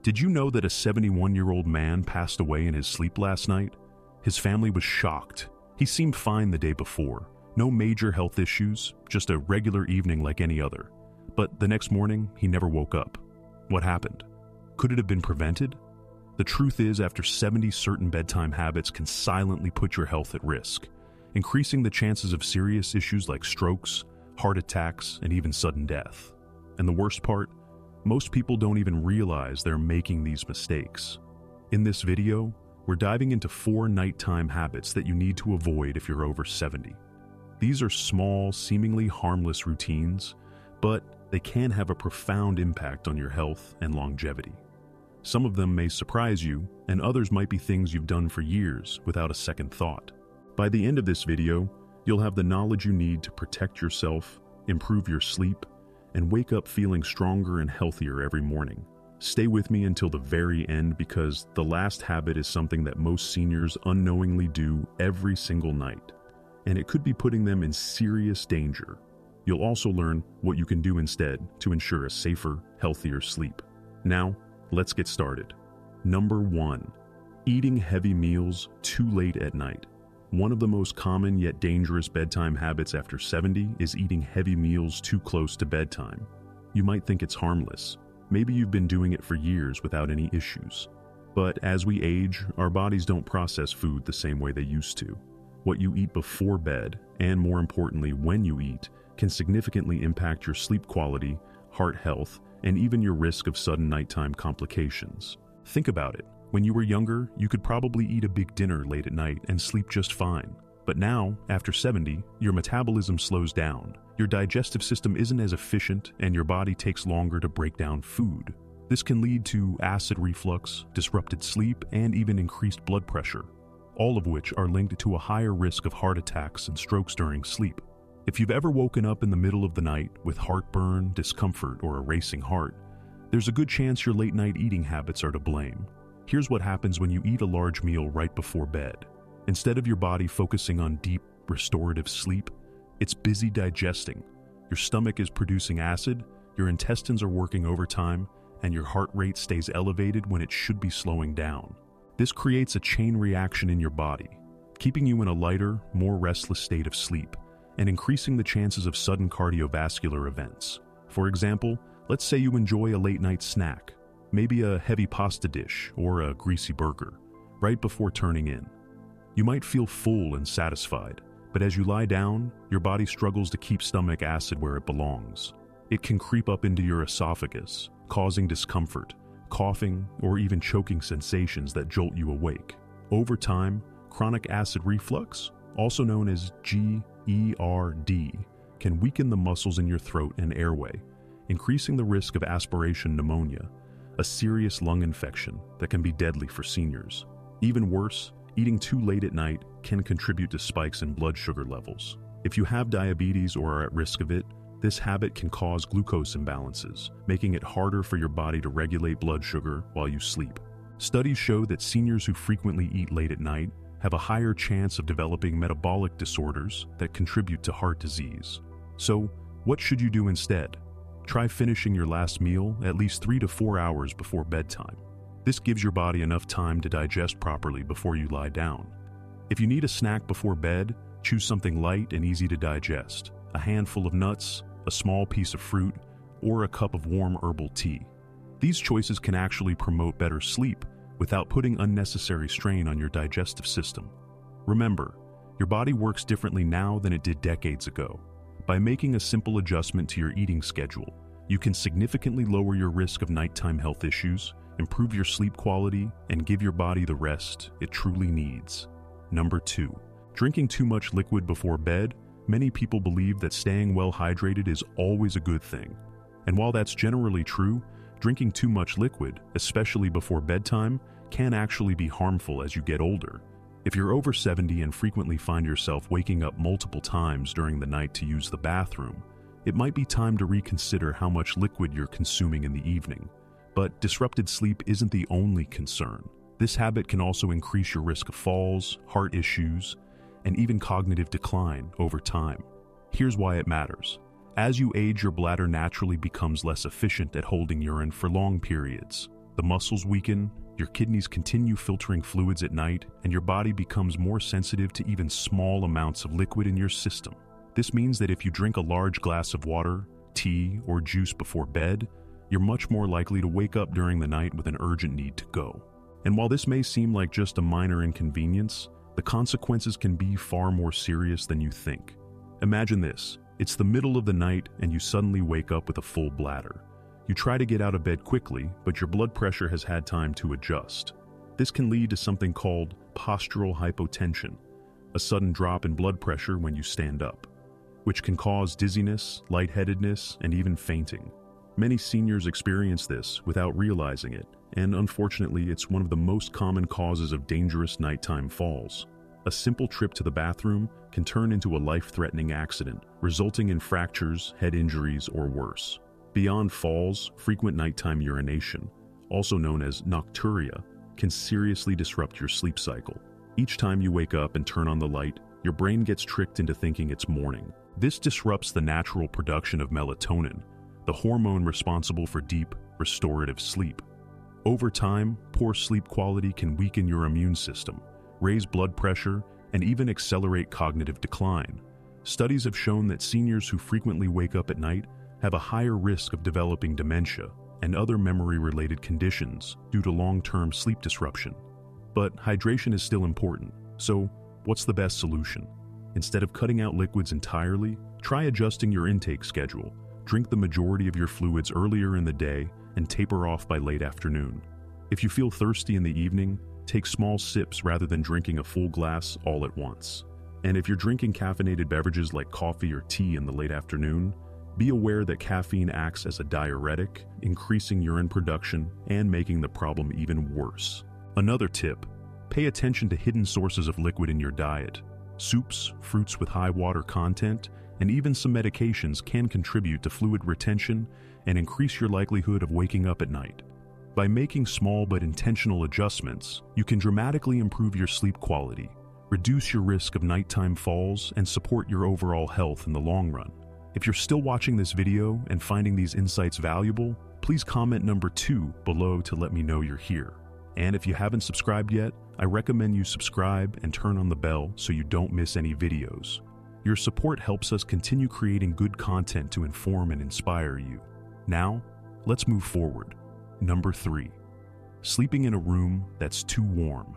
Did you know that a 71-year-old man passed away in his sleep last night? His family was shocked. He seemed fine the day before. No major health issues, just a regular evening like any other. But the next morning, he never woke up. What happened? Could it have been prevented? The truth is, after 70, certain bedtime habits can silently put your health at risk, increasing the chances of serious issues like strokes, heart attacks, and even sudden death. And the worst part? Most people don't even realize they're making these mistakes. In this video, we're diving into 4 nighttime habits that you need to avoid if you're over 70. These are small, seemingly harmless routines, but they can have a profound impact on your health and longevity. Some of them may surprise you, and others might be things you've done for years without a second thought. By the end of this video, you'll have the knowledge you need to protect yourself, improve your sleep, and wake up feeling stronger and healthier every morning. Stay with me until the very end because the last habit is something that most seniors unknowingly do every single night, and it could be putting them in serious danger. You'll also learn what you can do instead to ensure a safer, healthier sleep. Now, let's get started. Number 1. Eating heavy meals too late at night. One of the most common yet dangerous bedtime habits after 70 is eating heavy meals too close to bedtime. You might think it's harmless. Maybe you've been doing it for years without any issues. But as we age, our bodies don't process food the same way they used to. What you eat before bed, and more importantly, when you eat, can significantly impact your sleep quality, heart health, and even your risk of sudden nighttime complications. Think about it. When you were younger, you could probably eat a big dinner late at night and sleep just fine. But now, after 70, your metabolism slows down. Your digestive system isn't as efficient, and your body takes longer to break down food. This can lead to acid reflux, disrupted sleep, and even increased blood pressure, all of which are linked to a higher risk of heart attacks and strokes during sleep. If you've ever woken up in the middle of the night with heartburn, discomfort, or a racing heart, there's a good chance your late-night eating habits are to blame. Here's what happens when you eat a large meal right before bed. Instead of your body focusing on deep, restorative sleep, it's busy digesting. Your stomach is producing acid, your intestines are working overtime, and your heart rate stays elevated when it should be slowing down. This creates a chain reaction in your body, keeping you in a lighter, more restless state of sleep, and increasing the chances of sudden cardiovascular events. For example, let's say you enjoy a late-night snack, maybe a heavy pasta dish or a greasy burger, right before turning in. You might feel full and satisfied, but as you lie down, your body struggles to keep stomach acid where it belongs. It can creep up into your esophagus, causing discomfort, coughing, or even choking sensations that jolt you awake. Over time, chronic acid reflux, also known as GERD, can weaken the muscles in your throat and airway, increasing the risk of aspiration pneumonia, a serious lung infection that can be deadly for seniors. Even worse, eating too late at night can contribute to spikes in blood sugar levels. If you have diabetes or are at risk of it, this habit can cause glucose imbalances, making it harder for your body to regulate blood sugar while you sleep. Studies show that seniors who frequently eat late at night have a higher chance of developing metabolic disorders that contribute to heart disease. So, what should you do instead? Try finishing your last meal at least 3 to 4 hours before bedtime. This gives your body enough time to digest properly before you lie down. If you need a snack before bed, choose something light and easy to digest. A handful of nuts, a small piece of fruit, or a cup of warm herbal tea. These choices can actually promote better sleep without putting unnecessary strain on your digestive system. Remember, your body works differently now than it did decades ago. By making a simple adjustment to your eating schedule, you can significantly lower your risk of nighttime health issues, improve your sleep quality, and give your body the rest it truly needs. Number 2. Drinking too much liquid before bed. Many people believe that staying well hydrated is always a good thing. And while that's generally true, drinking too much liquid, especially before bedtime, can actually be harmful as you get older. If you're over 70 and frequently find yourself waking up multiple times during the night to use the bathroom, it might be time to reconsider how much liquid you're consuming in the evening. But disrupted sleep isn't the only concern. This habit can also increase your risk of falls, heart issues, and even cognitive decline over time. Here's why it matters. As you age, your bladder naturally becomes less efficient at holding urine for long periods. The muscles weaken, your kidneys continue filtering fluids at night, and your body becomes more sensitive to even small amounts of liquid in your system. This means that if you drink a large glass of water, tea, or juice before bed, you're much more likely to wake up during the night with an urgent need to go. And while this may seem like just a minor inconvenience, the consequences can be far more serious than you think. Imagine this. It's the middle of the night and you suddenly wake up with a full bladder. You try to get out of bed quickly, but your blood pressure has had time to adjust. This can lead to something called postural hypotension, a sudden drop in blood pressure when you stand up, which can cause dizziness, lightheadedness, and even fainting. Many seniors experience this without realizing it, and unfortunately, it's one of the most common causes of dangerous nighttime falls. A simple trip to the bathroom can turn into a life-threatening accident, resulting in fractures, head injuries, or worse. Beyond falls, frequent nighttime urination, also known as nocturia, can seriously disrupt your sleep cycle. Each time you wake up and turn on the light, your brain gets tricked into thinking it's morning. This disrupts the natural production of melatonin, the hormone responsible for deep, restorative sleep. Over time, poor sleep quality can weaken your immune system, raise blood pressure, and even accelerate cognitive decline. Studies have shown that seniors who frequently wake up at night have a higher risk of developing dementia and other memory-related conditions due to long-term sleep disruption. But hydration is still important, so what's the best solution? Instead of cutting out liquids entirely, try adjusting your intake schedule. Drink the majority of your fluids earlier in the day and taper off by late afternoon. If you feel thirsty in the evening, take small sips rather than drinking a full glass all at once. And if you're drinking caffeinated beverages like coffee or tea in the late afternoon, be aware that caffeine acts as a diuretic, increasing urine production and making the problem even worse. Another tip, pay attention to hidden sources of liquid in your diet. Soups, fruits with high water content, and even some medications can contribute to fluid retention and increase your likelihood of waking up at night. By making small but intentional adjustments, you can dramatically improve your sleep quality, reduce your risk of nighttime falls, and support your overall health in the long run. If you're still watching this video and finding these insights valuable, please comment number 2 below to let me know you're here. And if you haven't subscribed yet, I recommend you subscribe and turn on the bell so you don't miss any videos. Your support helps us continue creating good content to inform and inspire you. Now, let's move forward. Number 3, sleeping in a room that's too warm.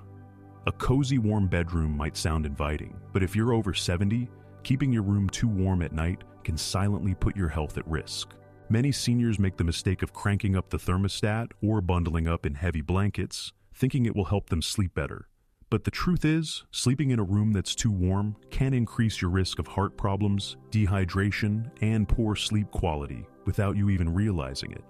A cozy, warm bedroom might sound inviting, but if you're over 70, keeping your room too warm at night can silently put your health at risk. Many seniors make the mistake of cranking up the thermostat or bundling up in heavy blankets, thinking it will help them sleep better. But the truth is, sleeping in a room that's too warm can increase your risk of heart problems, dehydration, and poor sleep quality without you even realizing it.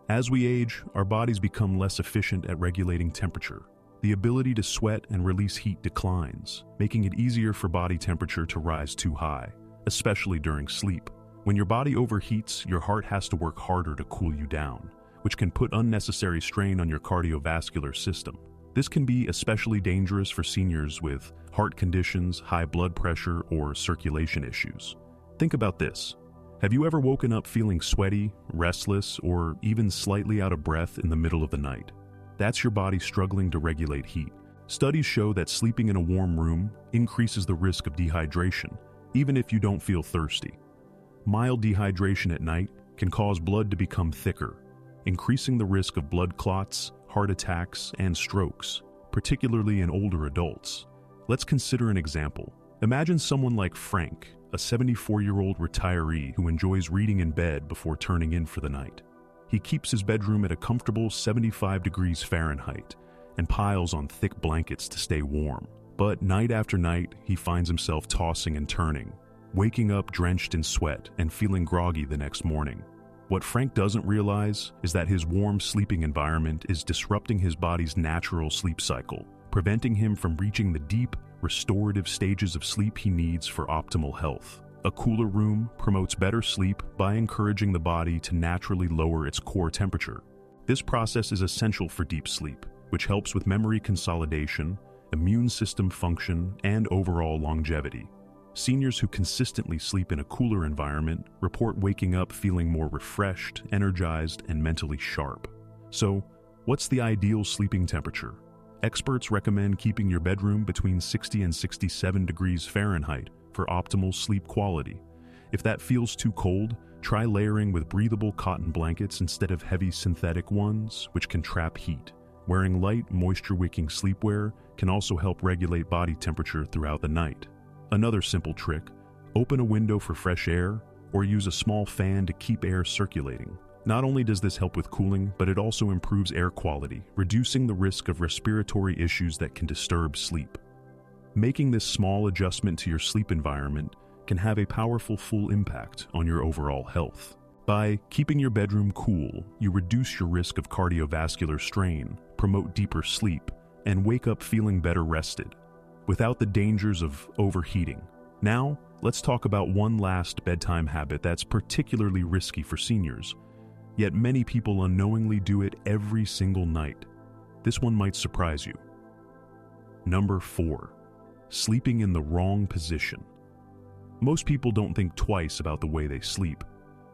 As we age, our bodies become less efficient at regulating temperature. The ability to sweat and release heat declines, making it easier for body temperature to rise too high, especially during sleep. When your body overheats, your heart has to work harder to cool you down, which can put unnecessary strain on your cardiovascular system. This can be especially dangerous for seniors with heart conditions, high blood pressure, or circulation issues. Think about this. Have you ever woken up feeling sweaty, restless, or even slightly out of breath in the middle of the night? That's your body struggling to regulate heat. Studies show that sleeping in a warm room increases the risk of dehydration, even if you don't feel thirsty. Mild dehydration at night can cause blood to become thicker, increasing the risk of blood clots, heart attacks, and strokes, particularly in older adults. Let's consider an example. Imagine someone like Frank, a 74-year-old retiree who enjoys reading in bed before turning in for the night. He keeps his bedroom at a comfortable 75 degrees Fahrenheit and piles on thick blankets to stay warm. But night after night, he finds himself tossing and turning, waking up drenched in sweat and feeling groggy the next morning. What Frank doesn't realize is that his warm sleeping environment is disrupting his body's natural sleep cycle, preventing him from reaching the deep, restorative stages of sleep he needs for optimal health. A cooler room promotes better sleep by encouraging the body to naturally lower its core temperature. This process is essential for deep sleep, which helps with memory consolidation, immune system function, and overall longevity. Seniors who consistently sleep in a cooler environment report waking up feeling more refreshed, energized, and mentally sharp. So, What's the ideal sleeping temperature? Experts recommend keeping your bedroom between 60 and 67 degrees Fahrenheit for optimal sleep quality. If that feels too cold, try layering with breathable cotton blankets instead of heavy synthetic ones, which can trap heat. Wearing light, moisture-wicking sleepwear can also help regulate body temperature throughout the night. Another simple trick: open a window for fresh air or use a small fan to keep air circulating. Not only does this help with cooling, but it also improves air quality, reducing the risk of respiratory issues that can disturb sleep. Making this small adjustment to your sleep environment can have a powerful full impact on your overall health. By keeping your bedroom cool, you reduce your risk of cardiovascular strain, promote deeper sleep, and wake up feeling better rested, without the dangers of overheating. Now, let's talk about one last bedtime habit that's particularly risky for seniors. Yet many people unknowingly do it every single night. This one might surprise you. Number 4. Sleeping in the wrong position. Most people don't think twice about the way they sleep,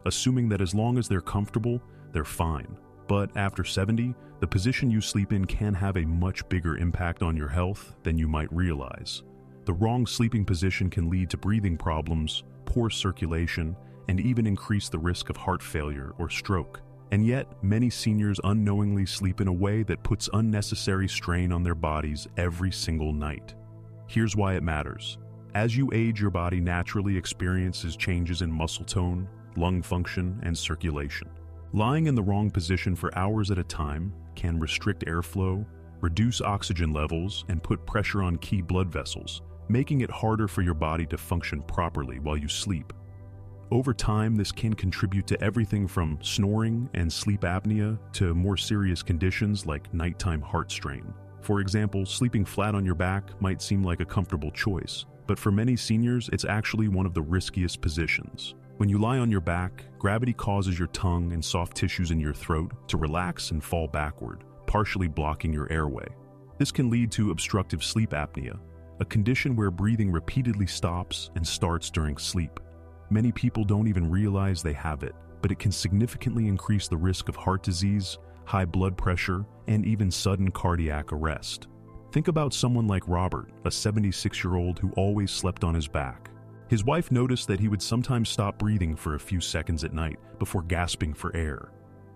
assuming that as long as they're comfortable, they're fine. But after 70, the position you sleep in can have a much bigger impact on your health than you might realize. The wrong sleeping position can lead to breathing problems, poor circulation, and even increase the risk of heart failure or stroke. And yet, many seniors unknowingly sleep in a way that puts unnecessary strain on their bodies every single night. Here's why it matters. As you age, your body naturally experiences changes in muscle tone, lung function, and circulation. Lying in the wrong position for hours at a time can restrict airflow, reduce oxygen levels, and put pressure on key blood vessels, making it harder for your body to function properly while you sleep. Over time, this can contribute to everything from snoring and sleep apnea to more serious conditions like nighttime heart strain. For example, sleeping flat on your back might seem like a comfortable choice, but for many seniors, it's actually one of the riskiest positions. When you lie on your back, gravity causes your tongue and soft tissues in your throat to relax and fall backward, partially blocking your airway. This can lead to obstructive sleep apnea, a condition where breathing repeatedly stops and starts during sleep. Many people don't even realize they have it, but it can significantly increase the risk of heart disease, high blood pressure, and even sudden cardiac arrest. Think about someone like Robert, a 76-year-old who always slept on his back. His wife noticed that he would sometimes stop breathing for a few seconds at night before gasping for air.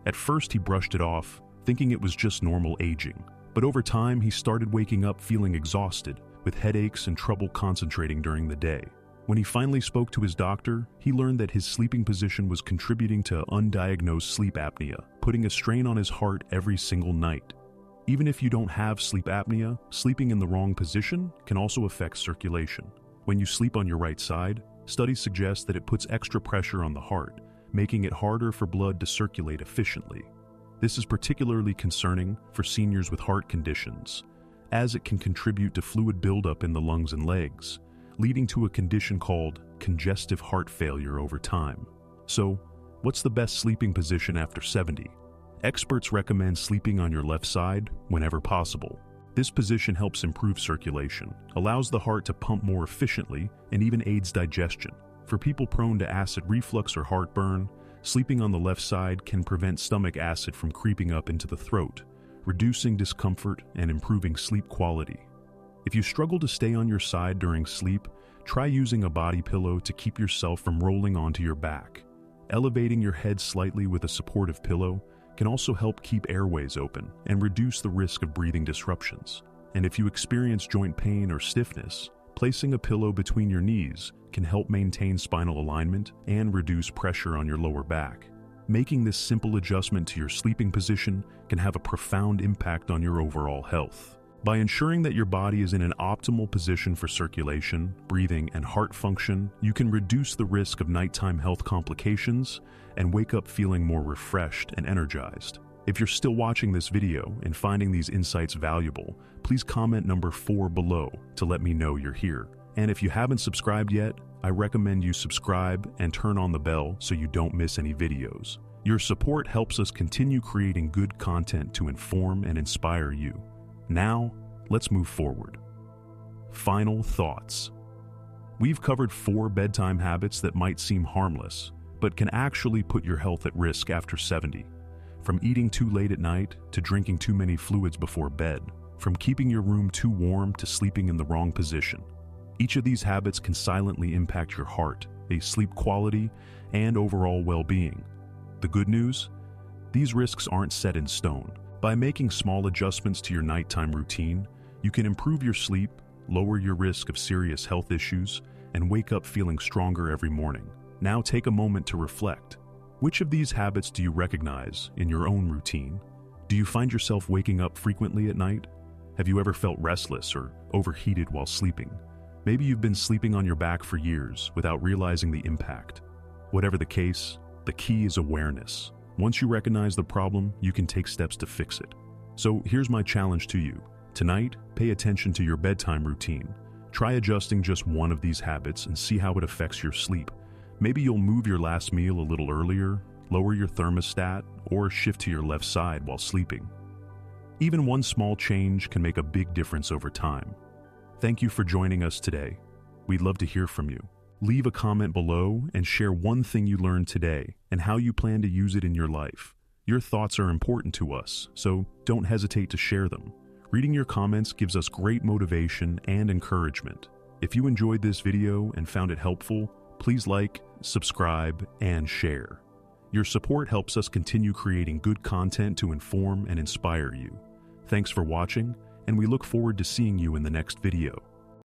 At first, he brushed it off, thinking it was just normal aging. But over time, he started waking up feeling exhausted, with headaches and trouble concentrating during the day. When he finally spoke to his doctor, he learned that his sleeping position was contributing to undiagnosed sleep apnea, putting a strain on his heart every single night. Even if you don't have sleep apnea, sleeping in the wrong position can also affect circulation. When you sleep on your right side, studies suggest that it puts extra pressure on the heart, making it harder for blood to circulate efficiently. This is particularly concerning for seniors with heart conditions, as it can contribute to fluid buildup in the lungs and legs, leading to a condition called congestive heart failure over time. So, what's the best sleeping position after 70? Experts recommend sleeping on your left side whenever possible. This position helps improve circulation, allows the heart to pump more efficiently, and even aids digestion. For people prone to acid reflux or heartburn, sleeping on the left side can prevent stomach acid from creeping up into the throat, reducing discomfort and improving sleep quality. If you struggle to stay on your side during sleep, try using a body pillow to keep yourself from rolling onto your back. Elevating your head slightly with a supportive pillow can also help keep airways open and reduce the risk of breathing disruptions. And if you experience joint pain or stiffness, placing a pillow between your knees can help maintain spinal alignment and reduce pressure on your lower back. Making this simple adjustment to your sleeping position can have a profound impact on your overall health. By ensuring that your body is in an optimal position for circulation, breathing, and heart function, you can reduce the risk of nighttime health complications and wake up feeling more refreshed and energized. If you're still watching this video and finding these insights valuable, please comment number 4 below to let me know you're here. And if you haven't subscribed yet, I recommend you subscribe and turn on the bell so you don't miss any videos. Your support helps us continue creating good content to inform and inspire you. Now, let's move forward. Final thoughts. We've covered 4 bedtime habits that might seem harmless, but can actually put your health at risk after 70. From eating too late at night to drinking too many fluids before bed, from keeping your room too warm to sleeping in the wrong position. Each of these habits can silently impact your heart, sleep quality, and overall well-being. The good news? These risks aren't set in stone. By making small adjustments to your nighttime routine, you can improve your sleep, lower your risk of serious health issues, and wake up feeling stronger every morning. Now take a moment to reflect. Which of these habits do you recognize in your own routine? Do you find yourself waking up frequently at night? Have you ever felt restless or overheated while sleeping? Maybe you've been sleeping on your back for years without realizing the impact. Whatever the case, the key is awareness. Once you recognize the problem, you can take steps to fix it. So here's my challenge to you. Tonight, pay attention to your bedtime routine. Try adjusting just one of these habits and see how it affects your sleep. Maybe you'll move your last meal a little earlier, lower your thermostat, or shift to your left side while sleeping. Even one small change can make a big difference over time. Thank you for joining us today. We'd love to hear from you. Leave a comment below and share one thing you learned today and how you plan to use it in your life. Your thoughts are important to us, so don't hesitate to share them. Reading your comments gives us great motivation and encouragement. If you enjoyed this video and found it helpful, please like, subscribe, and share. Your support helps us continue creating good content to inform and inspire you. Thanks for watching, and we look forward to seeing you in the next video.